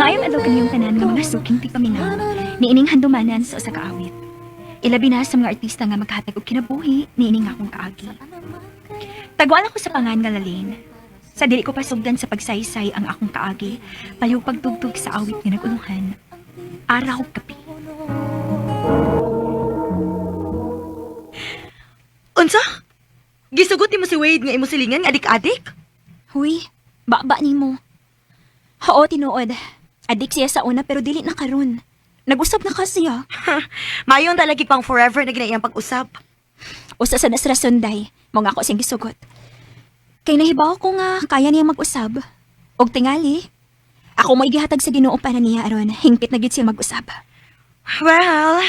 Maayo adlaw kaniyong tanan nga mga suking ti paminaw. Niining handumanan sa usa ka awit. Ilabi na sa mga artista nga maghatag og kinabuhi niining akong kaagi. Tagwala ko sa pangan nga lalin. Sa dili ko pasugdan sa pagsaysay ang akong kaagi, payo pagtugtog sa awit nga naguluhan. Araw kapi. Unsa? Gisugot mo si Wade nga imo silingan nga adik-adik? Huy, baba nimo. Oo, tinuod. Adik siya sa una pero dili na karon. Nag-usap na kasi siya. Mayon talagi pang forever na ginayang pag-usap. Usa sa nasrasunday, mo nga ako siyang gisugot. Kay nahibaw ko nga kaya niya mag-usab. Og tingali, ako mo igihatag sa Ginoo para niya aron hingpit na gid siya mag-usab. Well,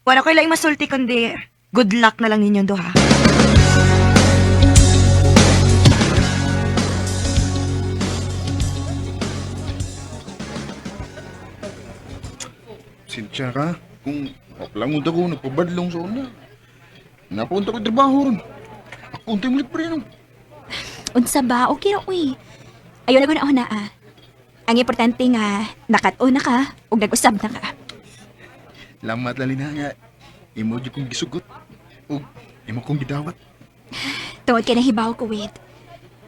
wala ko lang masulti kundi good luck na lang ninyong duha. Sinsya ka, kung langon ako, nagpabadlong sa una. Napunta ko trabaho ron. Ako untay mulit pa rin. Unsa ba? Okay ra uy. Ayaw na ko na una ah. Ang importante nga nakat-o na ka ug nag-usab na ka. Lamat lali na nga. Imo di kong gisugot. O imo kong gidawat. Tungod kay nahibaw ko wait.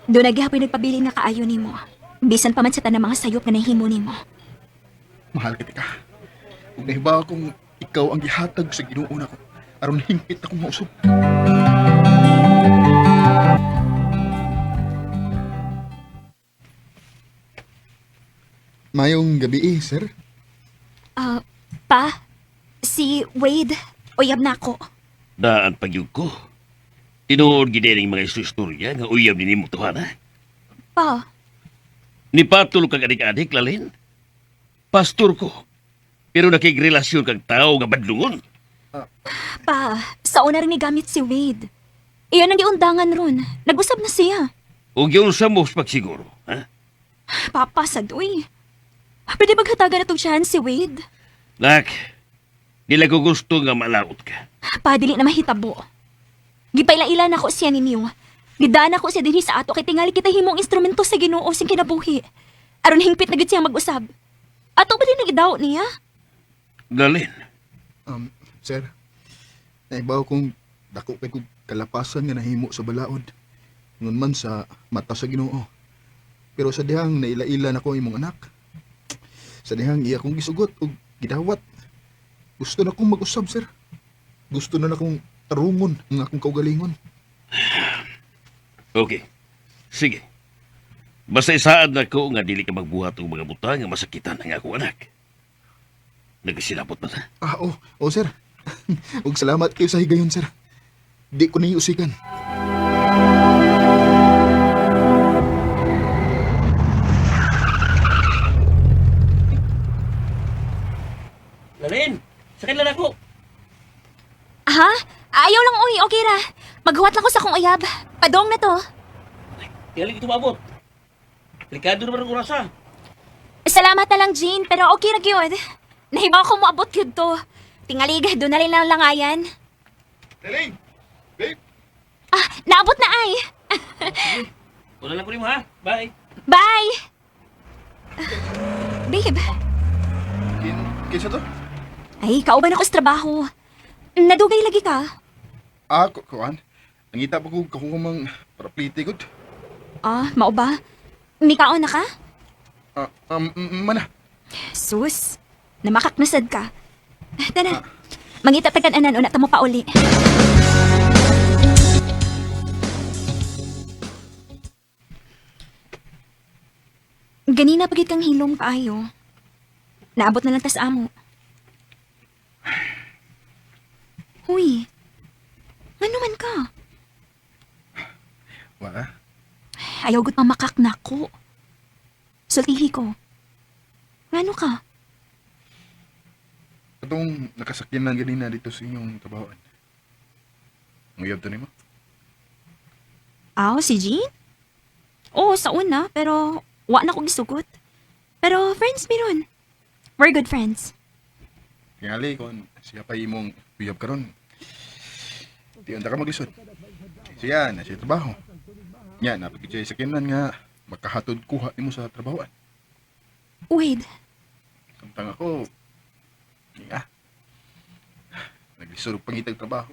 Do nagihapon nagpabilin nga kaayo nimo. Bisan pa man sa tanang mga sayop nga nahimo nimo. Mahal ka ka. Kung nahibaw kong ikaw ang gihatag sa Ginoo na ko, aron hingpit akong mausap. Mayong gabi sir. Pa, si Wade, uyab na ako. Daan pagyug ko. Tinuod gidening mga istorya nga uyab ni mo tuhana. Pa, Ni patulog kag adik-adik lalin. Pastor ko. Pero nakigrelasyon kag tao nga badlungon. pa, sa una rin ni gamit si Wade. Iyon ang giundangan ron. Nag-usab na siya. O yun sa most pagsiguro, ha? Papa, sadoy. Pwede maghatagan na itong siyahan si Wade? Nak, dila ko gusto nga malaot ka. Pa, dili na mahitabo. Gipailan-ilan ako siya ninyo. Gidaan ako siya dinhi sa ato kay tingali kita himong instrumento sa Ginoo sing kinabuhi. Aron hingpit na gid siya mag-usab. Ato ba din nagidaw niya? Lalin, Sir, naibaw kong dako kay kong kalapasan nga nahimo sa balaod. Ngun man sa mata sa Ginoo. Pero sa dihang naila-ila na ko imong anak. Sa dihang iya kong gisugot o gidawat. Gusto na kong mag-usab, sir. Gusto na akong tarungon ang akong kaugalingon. okay. Sige. Basta isaad na ko nga dili ka magbuhat og mga butang nga masakitan ang akong anak. Nagasilapot ba ta? Sir. Ug salamat kayo sa higayon, sir. Di ko ninyo usikan. Lalin, sakit lang ako. Ha? Ayaw lang uy, okay ra. Maghuwat lang ko sa kong uyab. Padong na to. Tingali ito maabot. Delikado naman ang kurasa. Salamat na lang, Jean, pero okay ra gyud. Nahibaw ko moabot gyud to. Tingali doon na rin lang langayan. Daling! Babe! Ah, naabot na ay. Una lang ko rin mo ha. Bye. Bye! Babe, Kinsa to? ay, kauban ako sa trabaho. Nadugay lagi ka. Kuan. Nangita pa ko kakumang para pliti ko. Ah, mao ba? Mikaon na ka? Mana? Sus, namakaknasad ka. Tara, mangita tagan-anan una tamo pa uli. Ganina pagit kang hilom kaayo. Naabot na lang tas amo. Huy, ano man ka? Wala. Ayaw gut mamakak na ko. Sultihi ko. Ngano ka? Itong nakasakyanan ganina dito sa inyong trabahoan. Nguyab to nimo? Aw, si Jean? Oo, sa una, pero wa na ko gisugot. Pero friends meron. We're good friends. Tingali kung siya pa imong uyab karon. Di unta ka maglisod. Siya na siya trabaho. Nya napagit siya sakyanan nga makahatod kuha nimo sa trabahoan. Wade, Samtang ako, nga, naglisod og pangitag trabaho.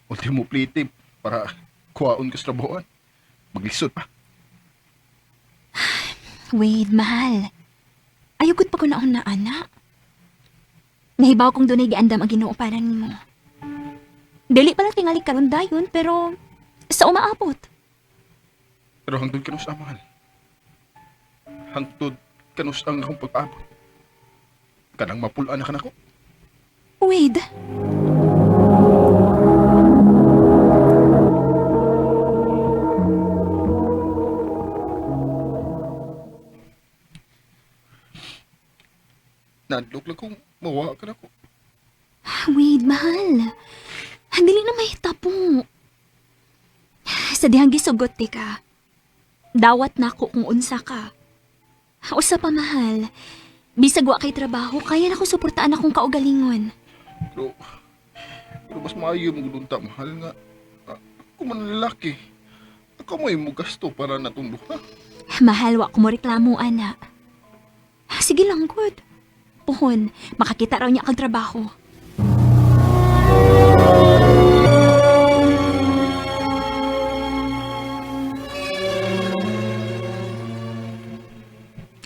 Ultimo plitip para kuhaon ko sa trabahoan. Maglisod pa. Wade, mahal. Ayugod pa ko naon na, anak. Nahibaw kong dunay giandam ang Ginoo para nimo. Dili pa lang tingali karon dayon, pero sa umaabot. Pero hangtod kanus ang mahal. Hangtod kanus ang akong pag-abot. Kanang mapulaan na ka na ko. Wade, Nadlok lang kung mawa ka na ko. Wade, mahal. Dili na may tapo. Sa dihang gisugot ti ka. Dawat na ako kung unsa ka. Usa pa, mahal. Bisag wa kay trabaho, kaya na ko suportaan akong kaugalingon. Pero mas maayo mo gulunta, mahal nga. Ako man lalaki. Ako may mo gasto para natundo ha. Mahal, wa ko mo reklamo, ana. Sige lang, good. Puhon, makakita raw niya kag trabaho.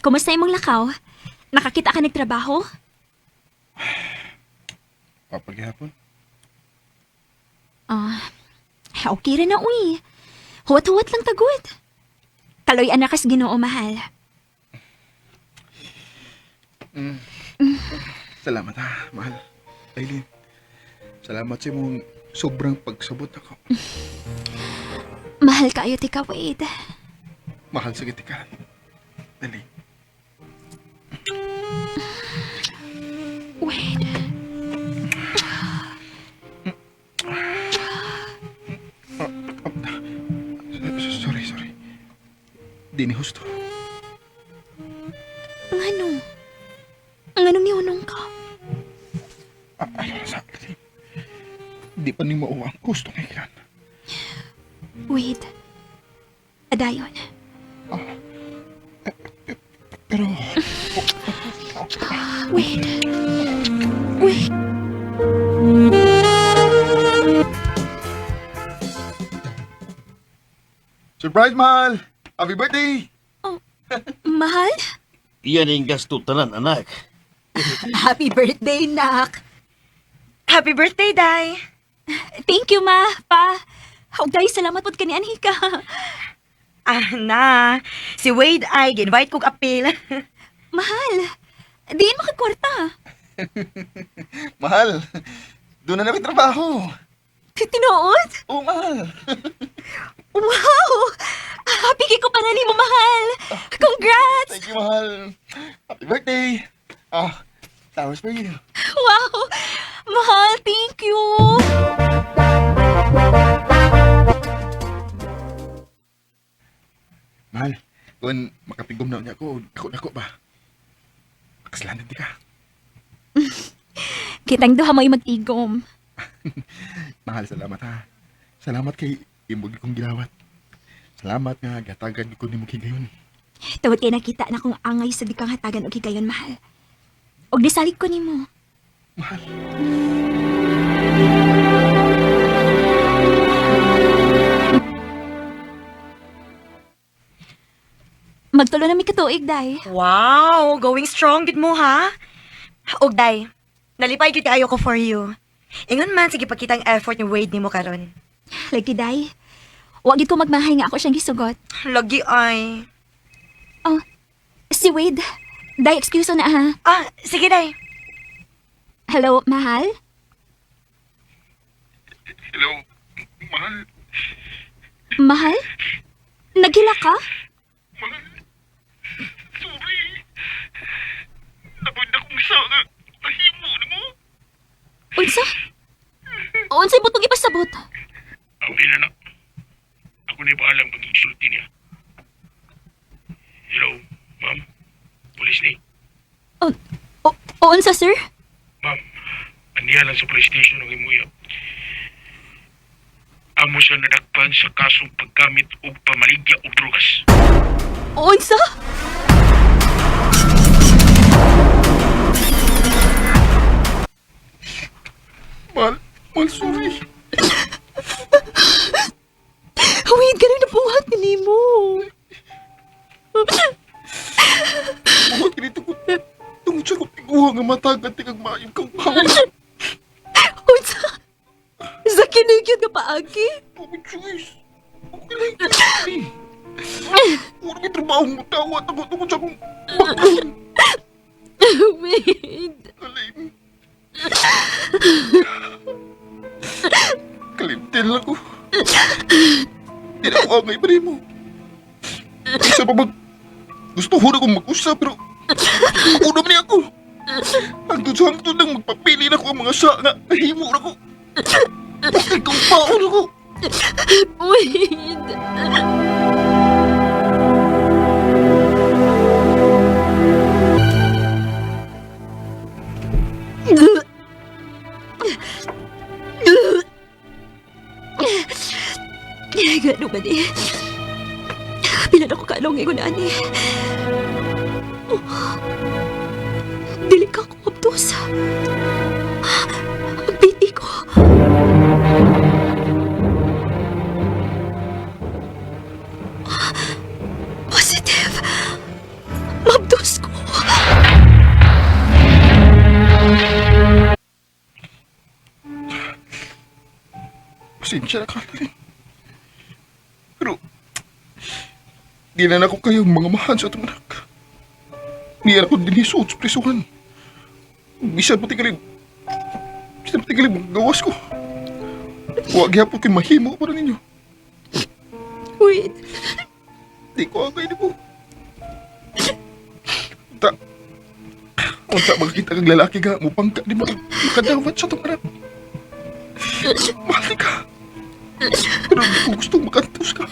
Kumusta imong lakaw? Nakakita ka nagtrabaho? Papaghapon. Okay rin na, uy. Huwat-huwat lang tagod. Kaloy anak kas Ginoo, mahal. Salamat ha, mahal. Aileen, salamat sa imong sobrang pagsabot ako. Mahal kayo, tika, Wade. Mahal sa ka. Aileen. Wade. Sorry. Di ni husto. Ano? Anong niunong ka? Ayaw na sa akin. Di pa ni mauwa ang gusto ngayon. Wade. Adayon. Pero, Wade. Wade. surprise, mahal! Happy birthday! Mahal? Iyan ang gasto tanan, anak. Happy birthday, Nak! Happy birthday, Day! Thank you, ma, pa. Hugday, salamat po kanian ka. Na, si Wade ay gi-invite kong apil. Mahal, diin makagkwarta. Mahal, doon na namin trabaho. Tinuod? Oo, mahal. Wow! Happy ko pa na ni mo, mahal. Congrats! Thank you, mahal. Happy birthday! Flowers for you. Wow! Mahal, thank you! Mahal, kung makapigom na niya ako ba? Makasalanan di ka. Kitang duha mo'y mag-igom. Mahal, salamat ha. Salamat kay imbog kong gilawat. Salamat nga, gatagan ko ni mo kigayon. Tawad kay nakita na kung angay sa di kang hatagan o higayon, mahal. Og disalig ko nimo. Mahal. Magtulo na mi katuig, day. Wow, going strong gid mo, ha? Og, Day, nalipay gid kayo ko for you. Ingon man, sige pakita ang effort ni Wade ni mo karon. Lagi, day. Wag gid ko magmahay nga ako siyang gisugot. Lagi ay. Oh, si Wade. Day, excuse na ha. Sige, Day. Hello, mahal? Hello, mahal. Mahal? Naghila ka? Mahal. Sorry. Napagda kong sa nga. Nahimo na mo. Unsa? Unsay butong ipasabot? Okay na na. Ako na bahalang pag-isulti niya. Hello, ma'am. Police ni. Unsa, sir? Ma'am, aniya lang sa police station ng imuya. Amo siya nadakpan sa kasong paggamit o pamaligya o drugas. Unsa? Mahal, sorry. Wait, ganun na buhat ni mo. Buhat ganito ko. Tungod siya ko tiguha nga matagad tingag maayong kang mahal. Unsa? Sa kinigyot nga paagi? Pumi choice. Okay lang yun. Puro may trabaho mo tawa. Tungod siya kong baklan. Wait. Kalim. Kalimtin lang ko. Di na ako angay pa rin mo. Isa pa gusto ko na akong mag-usap pero ako naman niya ako. Hangtod sa hangtod nang magpapili na ko ang mga sa nga nahimo na ko. Bakit kang paon ako? Wait. Gano'n ba ni? Pilan ako kalong ngayon, ani. Dili ka ko, Abdos. Ang piti ko. Positive. Mabdos ko. Pasensya na ka na rin. Pero, di na ako kayong mga mahan sa itong anak. Di na ako dinisod sa prisuhan. Bisan pati kalim gawas ko. Huwag yapon kayo mahimo para ninyo. Wait. Di ko agay ni po. Unta makakita kang lalaki ka, mupang ka, di makadawat sa itong anak. Mahal ka. Pero di ko gustong makantos ka.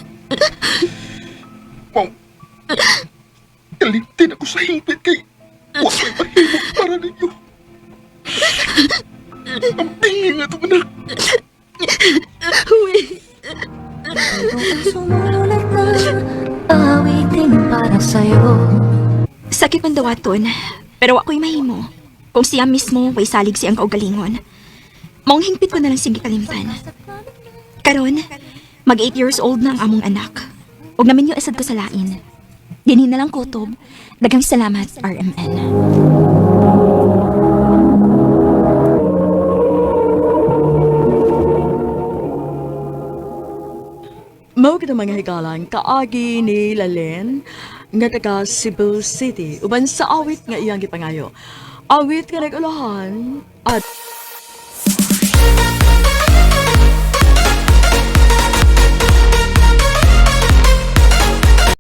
Mau, kalimtin ako sa hingpit kay huwag may mahimok para ninyo. Ang tingin nga itong anak. Wait. Sumulat na awitin para sa'yo. Sakit man dawaton, pero ako'y mahimo. Kung siya mismo, way salig siyang kaugalingon. Maong hingpit ko na lang sige kalimtan. Karon, mag 8 years old na ang among anak. Huwag namin yung asad ko sa lain. Dinin na lang kutob. Daghang salamat, RMN. Mao kita mga higalan, kaagi ni Lalen nga taga Cebu City. Uban sa awit nga iyang gipangayo. Awit nga nag-ulahan at